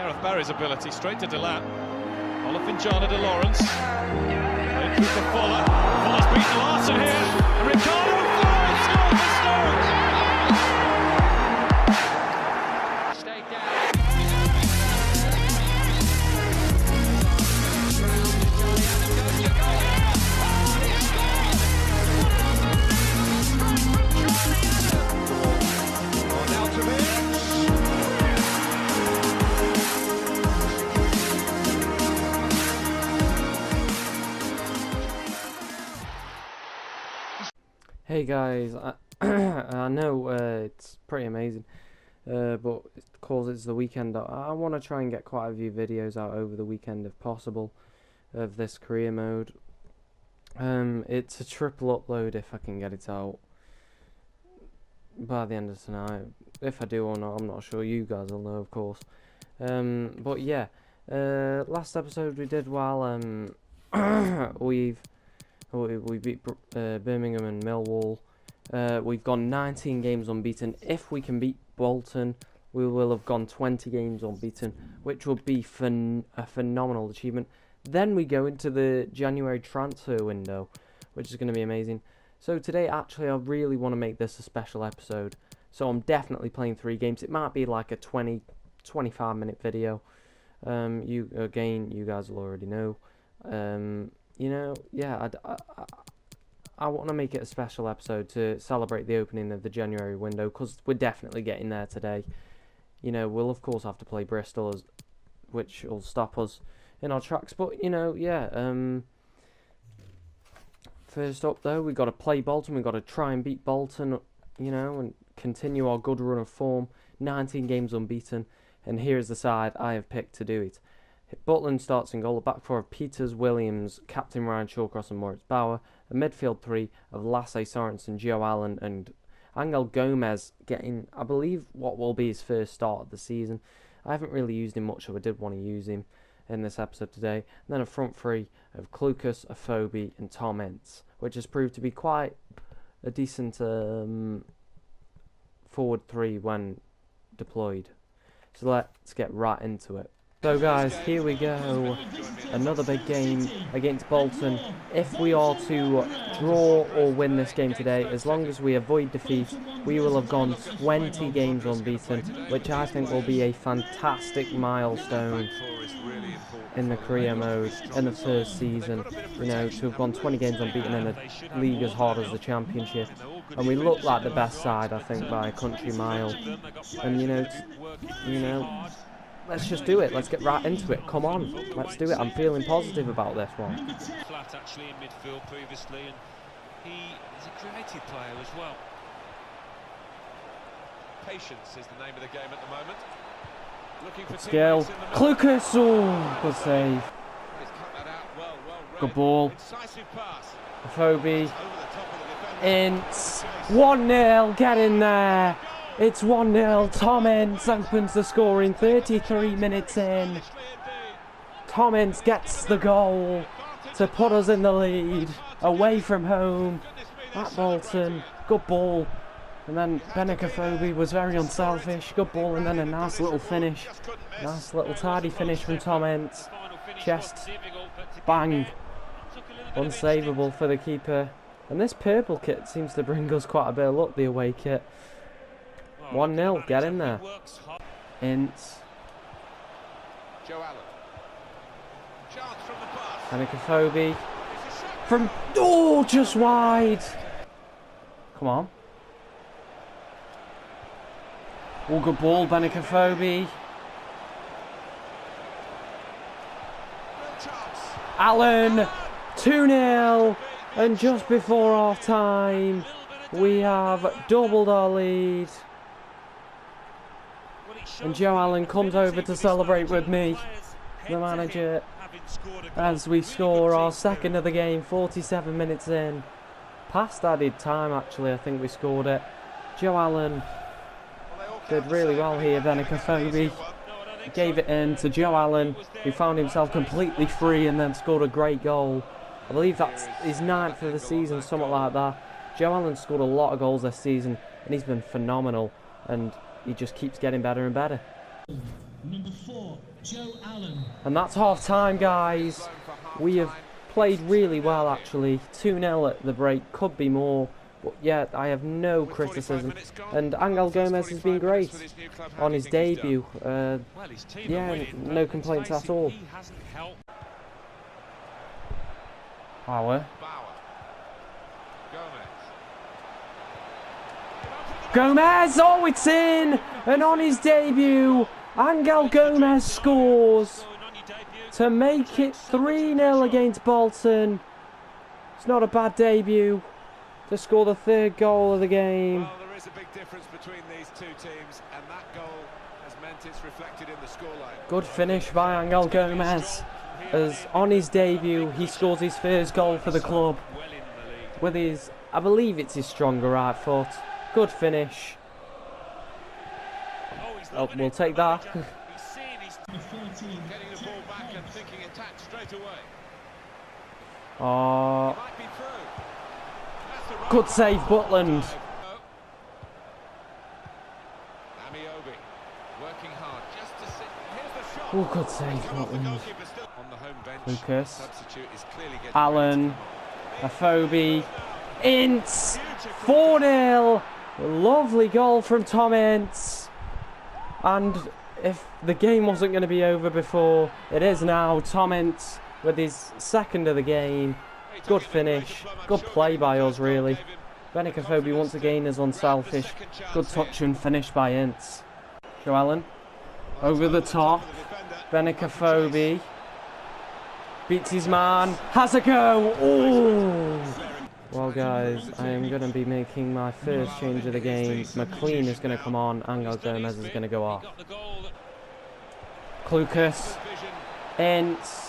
Gareth Barry's ability, straight to Delap. Olafinjana de Lawrence. Played through to Fuller. Fuller's beaten Larson here. And Ricardo Fuller scores for Stoke. Stay down. Hey guys, I know it's pretty amazing, but because it's the weekend, I want to try and get quite a few videos out over the weekend if possible of this career mode. It's a triple upload if I can get it out by the end of tonight. If I do or not, I'm not sure. You guys will know, of course. But yeah, last episode we did well. We beat Birmingham and Millwall. We've gone 19 games unbeaten. If we can beat Bolton, we will have gone 20 games unbeaten, which would be a phenomenal achievement. Then we go into the January transfer window, which is going to be amazing. So today, actually, I really want to make this a special episode. So I'm definitely playing 3 games. It might be like a 20-25 minute video. You guys will already know. You know, yeah, I want to make it a special episode to celebrate the opening of the January window, because we're definitely getting there today. You know, we'll of course have to play Bristol, which will stop us in our tracks. But, you know, yeah, first up, though, we've got to play Bolton. We've got to try and beat Bolton, you know, and continue our good run of form. 19 games unbeaten, and here's the side I have picked to do it. Butland starts in goal, a back 4 of Peters, Williams, Captain Ryan Shawcross and Moritz Bauer, a midfield 3 of Lasse Sorensen, Joe Allen and Angel Gomez getting, I believe, what will be his first start of the season. I haven't really used him much, so I did want to use him in this episode today. And then a front 3 of Klukas, Afobe and Tom Entz, which has proved to be quite a decent forward 3 when deployed. So let's get right into it. So guys, here we go, another big game against Bolton. If we are to draw or win this game today, as long as we avoid defeat, we will have gone 20 games unbeaten, which I think will be a fantastic milestone in the career mode in the first season. You know, to have gone 20 games unbeaten in a league as hard as the Championship. And we look like the best side, I think, by a country mile. And you know, let's just do it. Let's get right into it. Come on, let's do it. I'm feeling positive about this one. Flat actually in midfield previously, and he is a creative player as well. Patience is the name of the game at the moment. Looking for skill. Klukas, oh, good save. Good ball. Afobe. Ince. 1-0. Get in there. It's 1-0. Tom Entz opens the score in 33 minutes in. Tom Entz gets the goal to put us in the lead. Away from home at Bolton. Good ball. And then Afobe was very unselfish. Good ball, and then a nice little finish. Nice little tidy finish from Tom Entz. Chest. Bang. Unsavable for the keeper. And this purple kit seems to bring us quite a bit of luck, the away kit. 1-0, get in there. Ince. Joe Allen. Chance from the pass. Afobe. From, oh, just wide. Come on. Oh, good ball, Afobe. Allen, 2-0. And just before half time, we have doubled our lead. And Joe Allen comes over to celebrate with me, the manager, as we score our second of the game, 47 minutes in. Past added time, actually, I think we scored it. Joe Allen did really well here. Afobe gave it in to Joe Allen, who found himself completely free and then scored a great goal. I believe that's his 9th of the season, something like that. Joe Allen scored a lot of goals this season, and he's been phenomenal, and he just keeps getting better and better. Number 4, Joe Allen. And that's half time, guys. We have played really well, actually. 2-0 at the break, could be more. But yeah, I have no criticism. And Angel Gomez has been great on his debut. Yeah, no complaints at all. Bauer. Gomez! Oh, it's in! And on his debut, Angel Gomez scores to make it 3-0 against Bolton. It's not a bad debut to score the third goal of the game. Well, there is a big difference between these two teams, and that goal has meant it's reflected in the scoreline. Good finish by Angel Gomez, as on his debut he scores his first goal for the club with his, I believe it's his stronger right foot. Good finish. Oh, we'll take that. Getting the ball back and thinking attack straight away. Oh, Might be through. good save, Butland. Amiobi working hard just to sit. Here's the shot. Oh, good save, Come off the Butland. goalkeeper still on the home bench. Lucas. Substitute is clearly getting Allen. Afobe. Ince. 4-0. Lovely goal from Tom Ince. And if the game wasn't going to be over before, it is now. Tom Ince with his second of the game. Good finish. Good play by us, really. Benik Afobe once again is unselfish. Good touch and finish by Ince. Joe Allen. Over the top. Benik Afobe. Beats his man. Has a go. Ooh. Well, guys, I am going to be making my first change of the game. McLean is going to come on. Angel Gomez is going to go off. Lucas. Ince.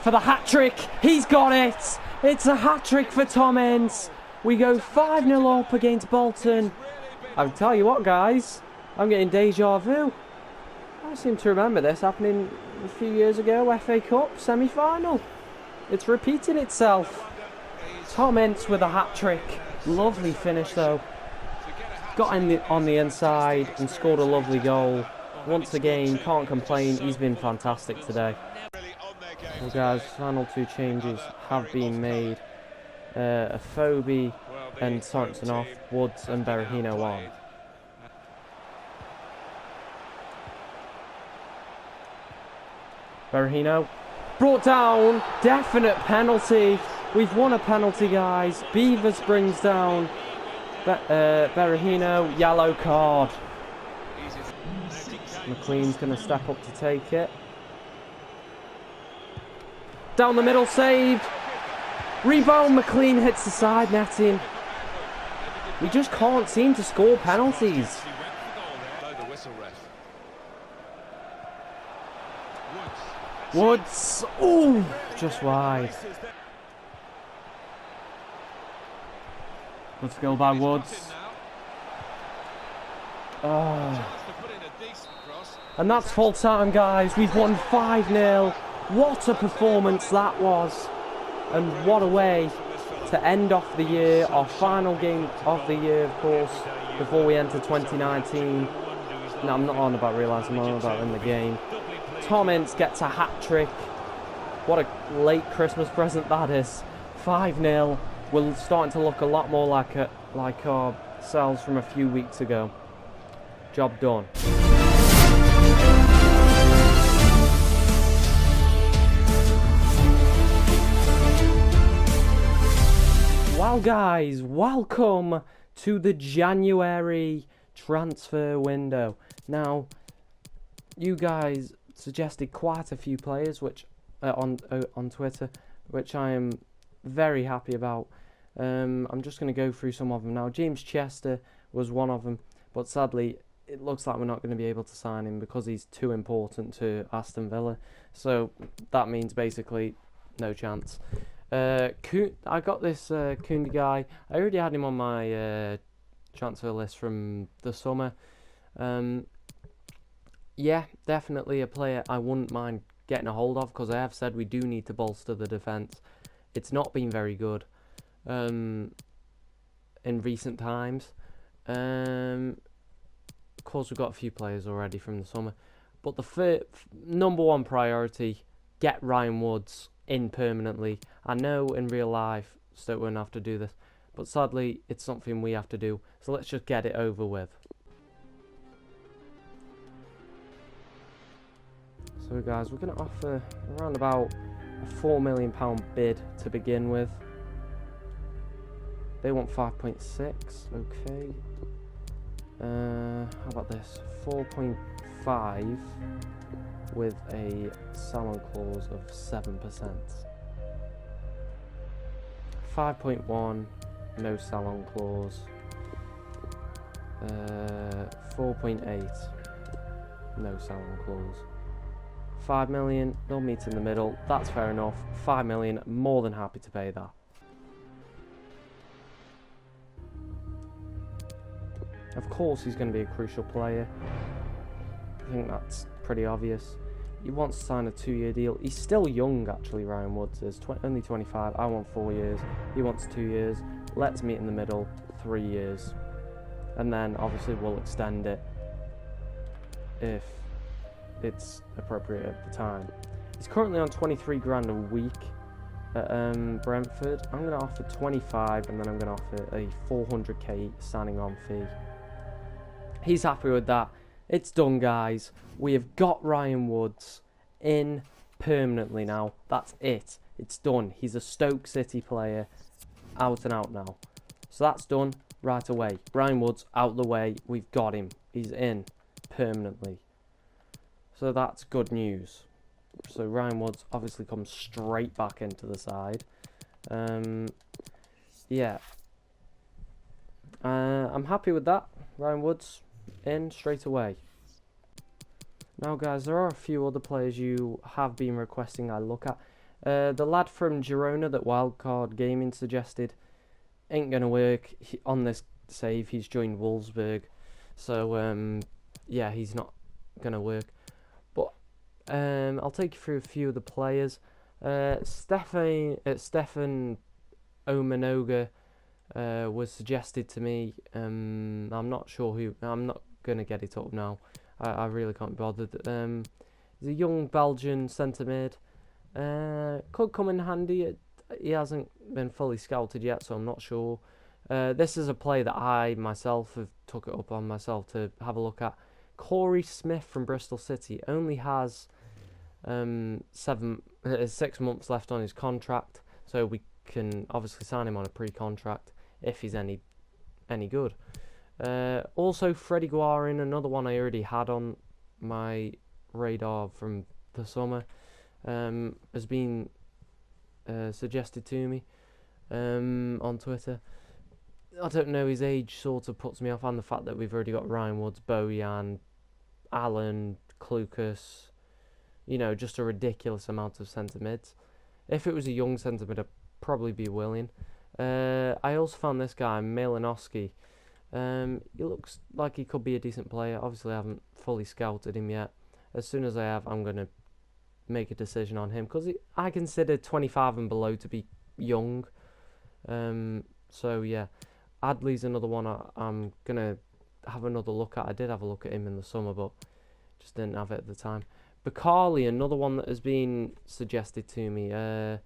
For the hat-trick. He's got it. It's a hat-trick for Tom Ince. We go 5-0 up against Bolton. I'll tell you what, guys. I'm getting deja vu. I seem to remember this happening a few years ago. FA Cup semi-final. It's repeating itself. Tom Ince with a hat-trick. Lovely finish, though. Got in on the inside and scored a lovely goal. Once again, can't complain. He's been fantastic today. Well, guys, final two changes have been made. Afobe and Sorensen off. Woods and Berahino on. Berahino. Brought down. Definite penalty. We've won a penalty, guys. Beavers brings down Berahino. Yellow card. McLean's going to step up to take it. Down the middle, saved. Rebound, McLean hits the side netting. We just can't seem to score penalties. Woods. Ooh, just wide. Good skill by Woods. Oh. And that's full time, guys. We've won 5-0. What a performance that was. And what a way to end off the year. Our final game of the year, of course, before we enter 2019. No, I'm not on about realising, I'm on about in the game. Tom Ince gets a hat-trick. What a late Christmas present that is. 5-0. We're starting to look a lot more like ourselves from a few weeks ago. Job done. Well, guys, welcome to the January transfer window. Now, you guys suggested quite a few players, which on Twitter, which I am very happy about. I'm just going to go through some of them now. James Chester was one of them, but sadly, it looks like we're not going to be able to sign him because he's too important to Aston Villa. So that means basically no chance. I got this Koundé guy. I already had him on my transfer list from the summer. Yeah, definitely a player I wouldn't mind getting a hold of, because I have said we do need to bolster the defence. It's not been very good in recent times. course, we've got a few players already from the summer. But the number one priority, get Ryan Woods in permanently. I know in real life Stoke won't have to do this, but sadly it's something we have to do. So let's just get it over with. So guys, we're going to offer around about a £4 million bid to begin with. They want 5.6, okay. How about this? 4.5 with a sell-on clause of 7%. 5.1, no sell-on clause. 4.8, no sell-on clause. 5 million, they'll meet in the middle. That's fair enough. 5 million, more than happy to pay that. Of course, he's going to be a crucial player. I think that's pretty obvious. He wants to sign a 2-year deal. He's still young, actually, Ryan Woods is only 25. I want 4 years. He wants 2 years. Let's meet in the middle, 3 years. And then, obviously, we'll extend it if it's appropriate at the time. He's currently on 23 grand a week at Brentford. I'm going to offer 25, and then I'm going to offer a 400k signing on fee. He's happy with that. It's done, guys. We have got Ryan Woods in permanently now. That's it. It's done. He's a Stoke City player, out and out now. So that's done right away. Ryan Woods out the way. We've got him. He's in permanently. So that's good news. So Ryan Woods obviously comes straight back into the side. Yeah. I'm happy with that. Ryan Woods in straight away. Now guys, there are a few other players you have been requesting I look at. The lad from Girona that Wildcard Gaming suggested ain't going to work. On this save, he's joined Wolfsburg. So, yeah, he's not going to work. But I'll take you through a few of the players. Stefan Omanoga was suggested to me. I'm not sure who. I'm not going to get it up now. I really can't be bothered. He's a young Belgian centre mid. Could come in handy. He hasn't been fully scouted yet, so I'm not sure. This is a player that I myself have took it up on myself to have a look at. Corey Smith from Bristol City only has 6 months left on his contract, so we can obviously sign him on a pre-contract if he's any good. Also, Freddie Guarin, another one I already had on my radar from the summer, has been suggested to me on Twitter. I don't know, his age sort of puts me off, and the fact that we've already got Ryan Woods, Bojan, Allen, Klukas, you know, just a ridiculous amount of centre mids. If it was a young centre mid, I'd probably be willing. I also found this guy, Malinowski. He looks like he could be a decent player. Obviously, I haven't fully scouted him yet. As soon as I have, I'm going to make a decision on him, because I consider 25 and below to be young. So, yeah. Adley's another one I'm going to have another look at. I did have a look at him in the summer, but just didn't have it at the time. Bakali, another one that has been suggested to me. I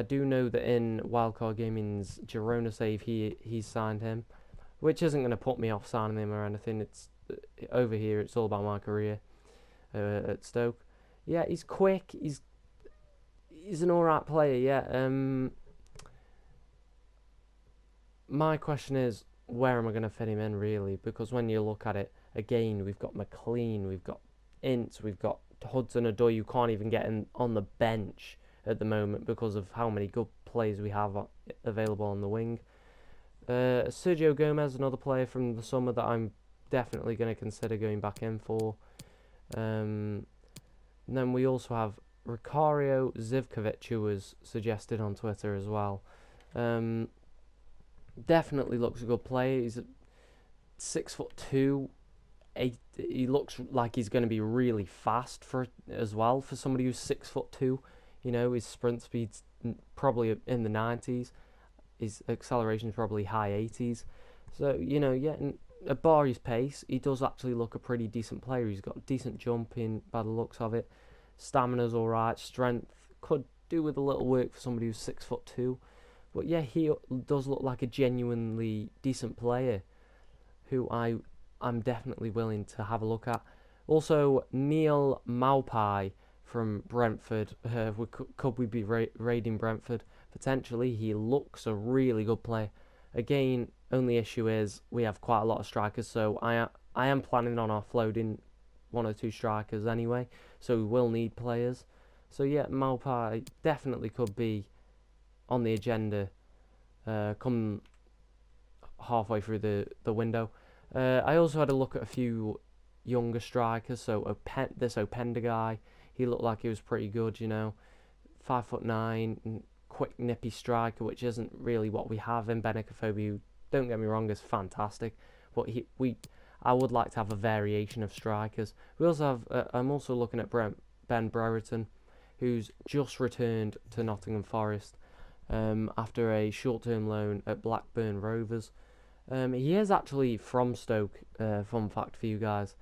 do know that in Wildcard Gaming's Girona save, he signed him, which isn't going to put me off signing him or anything. It's over here, it's all about my career at Stoke. Yeah, he's quick. He's an alright player, yeah. My question is, where am I going to fit him in, really? Because when you look at it, again, we've got McLean, we've got Ince, we've got Hudson-Odoi, you can't even get in on the bench at the moment because of how many good players we have available on the wing. Sergio Gomez, another player from the summer that I'm definitely going to consider going back in for. And then we also have Rikario Zivkovic, who was suggested on Twitter as well. Definitely looks a good player. He's 6'2", 8. He looks like he's going to be really fast for somebody who's 6'2". You know, his sprint speed's probably in the 90s. His acceleration's probably high 80s. So, you know, yeah, bar his pace, he does actually look a pretty decent player. He's got decent jumping by the looks of it. Stamina's alright. Strength could do with a little work for somebody who's 6'2". But yeah, he does look like a genuinely decent player who I'm definitely willing to have a look at. Also, Neil Maupay from Brentford. Could we be raiding Brentford? Potentially. He looks a really good player. Again, only issue is we have quite a lot of strikers, so I am planning on offloading 1 or 2 strikers anyway, so we will need players. So yeah, Maupay definitely could be on the agenda come halfway through the window. I also had a look at a few younger strikers. So this Openda guy, he looked like he was pretty good, you know, 5'9", quick nippy striker, which isn't really what we have in Benicophobe, who, don't get me wrong, is fantastic, but I would like to have a variation of strikers. We also have I'm also looking at Ben Brereton, who's just returned to Nottingham Forest after a short-term loan at Blackburn Rovers. He is actually from Stoke, fun fact for you guys.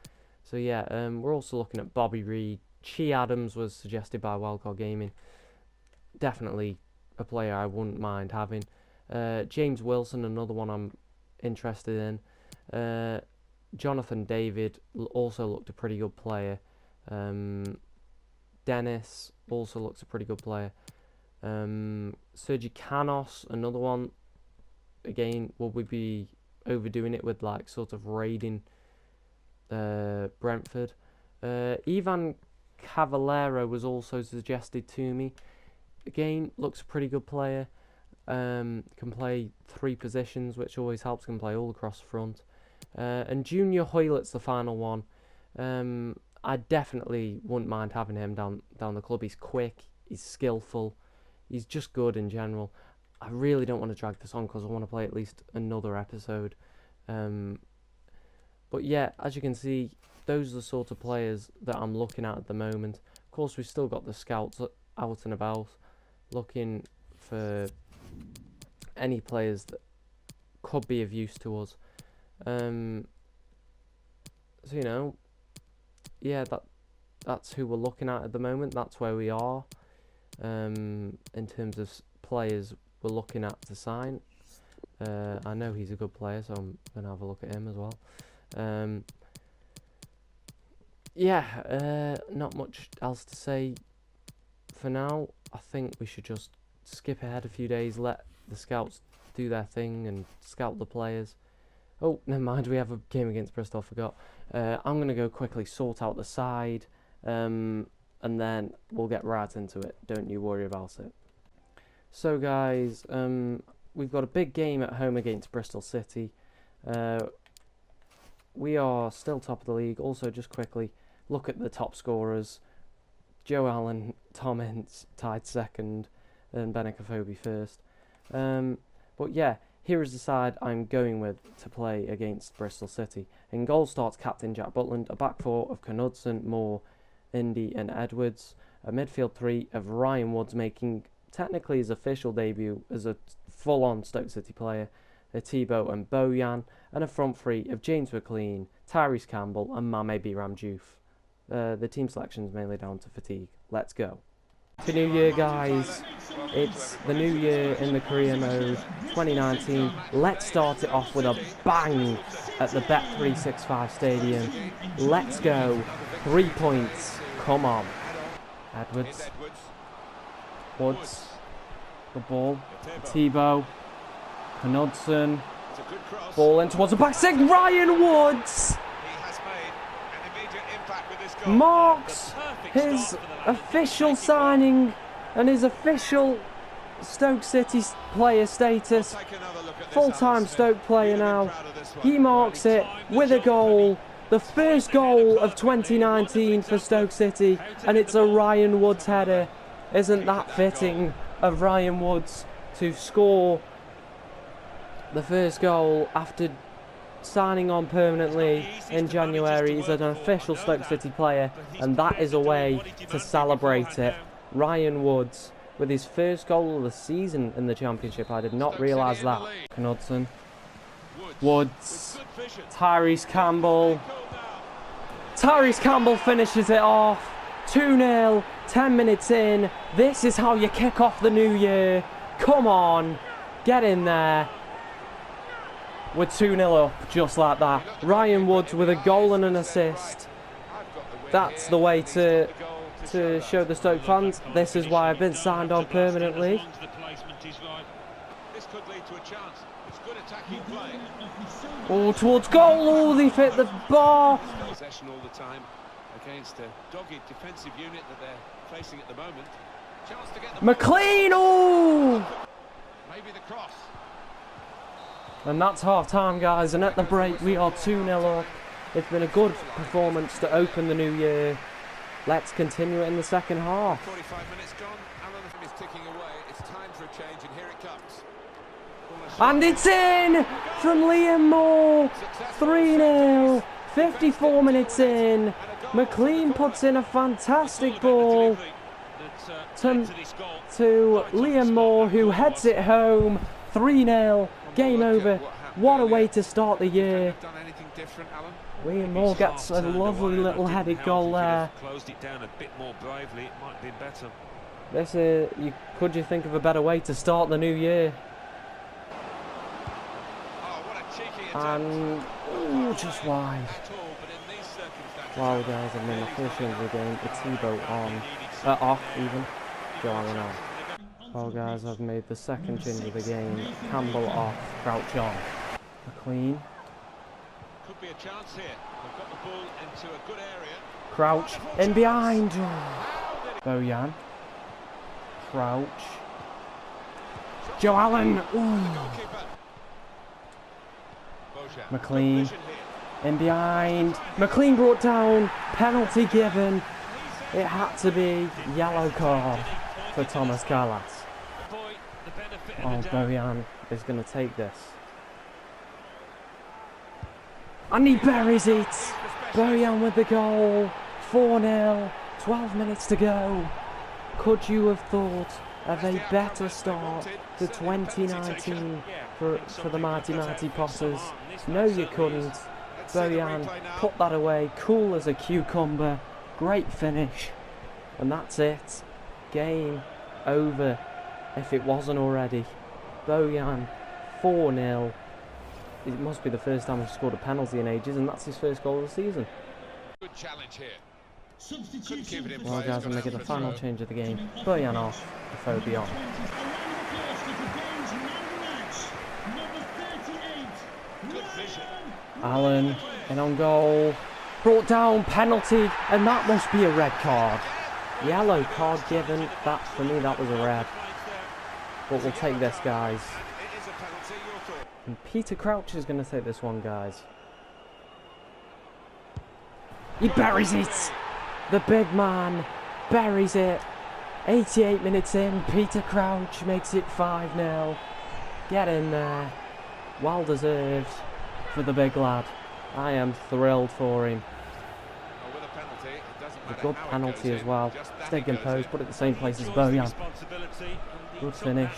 So yeah, we're also looking at Bobby Reed. Chi Adams was suggested by Wildcard Gaming. Definitely a player I wouldn't mind having. James Wilson, another one I'm interested in. Jonathan David also looked a pretty good player. Dennis also looks a pretty good player. Sergi Canos, another one. Again, will we be overdoing it with like sort of raiding Brentford? Ivan Cavallero was also suggested to me. Again, looks a pretty good player. Can play 3 positions, which always helps. Can play all across the front. And Junior Hoylett's the final one. I definitely wouldn't mind having him down the club. He's quick, he's skillful, he's just good in general. I really don't want to drag this on because I want to play at least another episode. But yeah, as you can see, those are the sort of players that I'm looking at the moment. Of course, we've still got the scouts out and about, looking for any players that could be of use to us. So you know, yeah, that's who we're looking at the moment. That's where we are in terms of players we're looking at to sign. I know he's a good player, so I'm gonna have a look at him as well. Not much else to say for now. I think we should just skip ahead a few days, let the scouts do their thing and scout the players. Oh, never mind, we have a game against Bristol, I forgot. I'm going to go quickly sort out the side, and then we'll get right into it. Don't you worry about it. So guys, we've got a big game at home against Bristol City. We are still top of the league. Also, just quickly, look at the top scorers. Joe Allen, Tom Ince tied second, and Benicophobe first. But yeah, here is the side I'm going with to play against Bristol City. In goal starts captain Jack Butland, a back 4 of Knudsen, Moore, Indy and Edwards, a midfield 3 of Ryan Woods making technically his official debut as a full-on Stoke City player, Thibaut and Bojan, and a front 3 of James McLean, Tyrese Campbell and Mame Biramdiouf. The team selection is mainly down to fatigue. Let's go. Happy New Year, guys. It's the new year in the career mode, 2019. Let's start it off with a bang at the Bet365 Stadium. Let's go. 3 points. Come on. Edwards. Woods. Good ball. Thibaut. Knudsen. Ball in towards the back six. Ryan Woods marks his official signing and his official Stoke City player status. Full-time Stoke player now. He marks it with a goal. The first goal of 2019 for Stoke City, and it's a Ryan Woods header. Isn't that fitting of Ryan Woods to score the first goal after signing on permanently in January? He's an official Stoke City player, and that is a way to celebrate it. Ryan Woods with his first goal of the season in the Championship. I did not realise that. Knudsen. Woods. Tyrese Campbell. Tyrese Campbell finishes it off. 2-0. 10 minutes in. This is how you kick off the new year. Come on. Get in there. We're 2-0 up, just like that. Ryan Woods with a goal and an assist. That's the way to show the Stoke fans. This is why I've been signed on permanently. Oh, towards goal. Oh, they fit the bar. Possession all the time against a dogged defensive unit that they're facing at the moment. Chance to get the McLean. Oh! Maybe the cross. And that's half time, guys, and at the break we are 2-0 up. It's been a good performance to open the new year. Let's continue it in the second half. 45 minutes gone, Alan is ticking away. It's time for a change, and here it comes. And it's in from Liam Moore. 3-0. 54 minutes in. McLean puts in a fantastic ball to Liam Moore, who heads it home. 3-0. Game over. What a way to start the year. Liam Moore gets a lovely little headed goal there. Closed it down a bit more bravely, it might have been better. This could you think of a better way to start the new year? And ooh, just wide. Wow, guys, I mean, my first change of the game. It's Tebow on, off even. Joe Allen on. Well, guys, I've made the second change of the game. Campbell off, Crouch on. McLean. Could be a chance here. They've got the ball into a good area. Crouch in behind. Bojan. Crouch. Joe Allen. Ooh. McLean. In behind. McLean brought down. Penalty given. It had to be yellow card for Thomas Carlas. Oh, Bojan is going to take this. And he buries it. Bojan with the goal. 4-0. 12 minutes to go. Could you have thought of a better start to 2019 for the Mighty Potters? No, you couldn't. Bojan put that away, cool as a cucumber. Great finish. And that's it. Game over, if it wasn't already. Bojan, 4-0. It must be the first time he's scored a penalty in ages, and that's his first goal of the season. Good challenge here. Well, guys, I'm making the final change of the game. Bojan off, Phobia on. Allen in on goal. Brought down, penalty, and that must be a red card. Yellow card given. That, for me, that was a red. But we'll take this, guys. And Peter Crouch is going to take this one, guys. He buries it. The big man buries it. 88 minutes in, Peter Crouch makes it 5-0. Get in there. Well deserved for the big lad. I am thrilled for him. A good penalty as well. Stay composed, put it the same place as Bojan. Good finish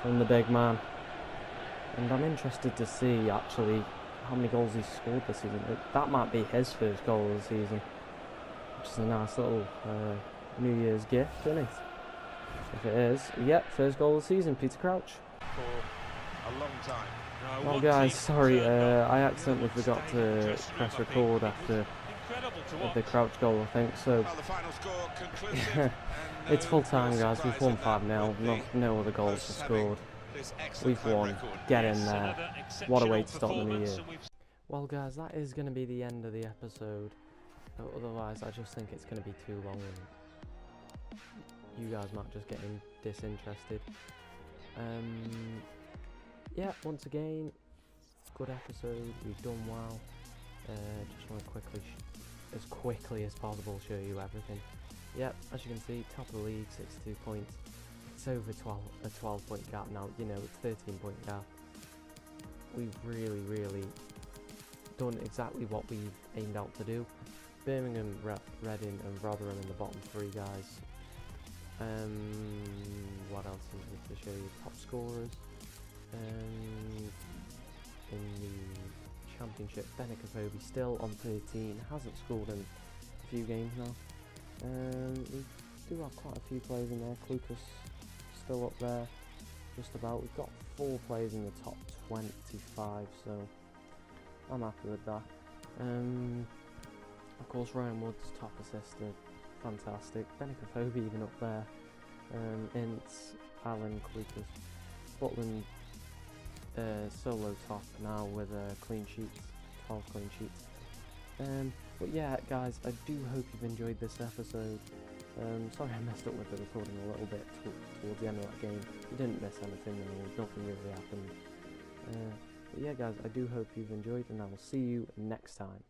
from the big man. And I'm interested to see actually how many goals he's scored this season. That might be his first goal of the season, which is a nice little New Year's gift, isn't it? If it is, yep, first goal of the season, Peter Crouch. For a long time. Well, guys, sorry, I accidentally forgot to press record after the Crouch goal, I think, so it's full time, guys. We've won 5-0, no other goals were scored. We've won. Get in there. What a way to start the new year. Well, guys, that is going to be the end of the episode. Otherwise, I just think it's going to be too long and you guys might just get disinterested. Yeah, once again, good episode. We've done well. Just want to as quickly as possible, show you everything. Yep, as you can see, top of the league, 62 points. It's over a 12-point gap now. You know, it's 13-point gap. We've really done exactly what we've aimed out to do. Birmingham, Reading and Rotherham in the bottom three, guys. What else is there to show you? Top scorers. in the Championship. Benikofobi still on 13, hasn't scored in a few games now. We do have quite a few players in there. Klukas still up there, just about. We've got 4 players in the top 25, so I'm happy with that. Of course, Ryan Woods, top assister, fantastic. Benikofobi even up there. Ince, Allen, Klukas, Butland solo top now with clean sheets, 12 clean sheets. But yeah, guys, I do hope you've enjoyed this episode. Sorry I messed up with the recording a little bit towards the end of that game. You didn't miss anything, nothing really happened. But yeah, guys, I do hope you've enjoyed, and I will see you next time.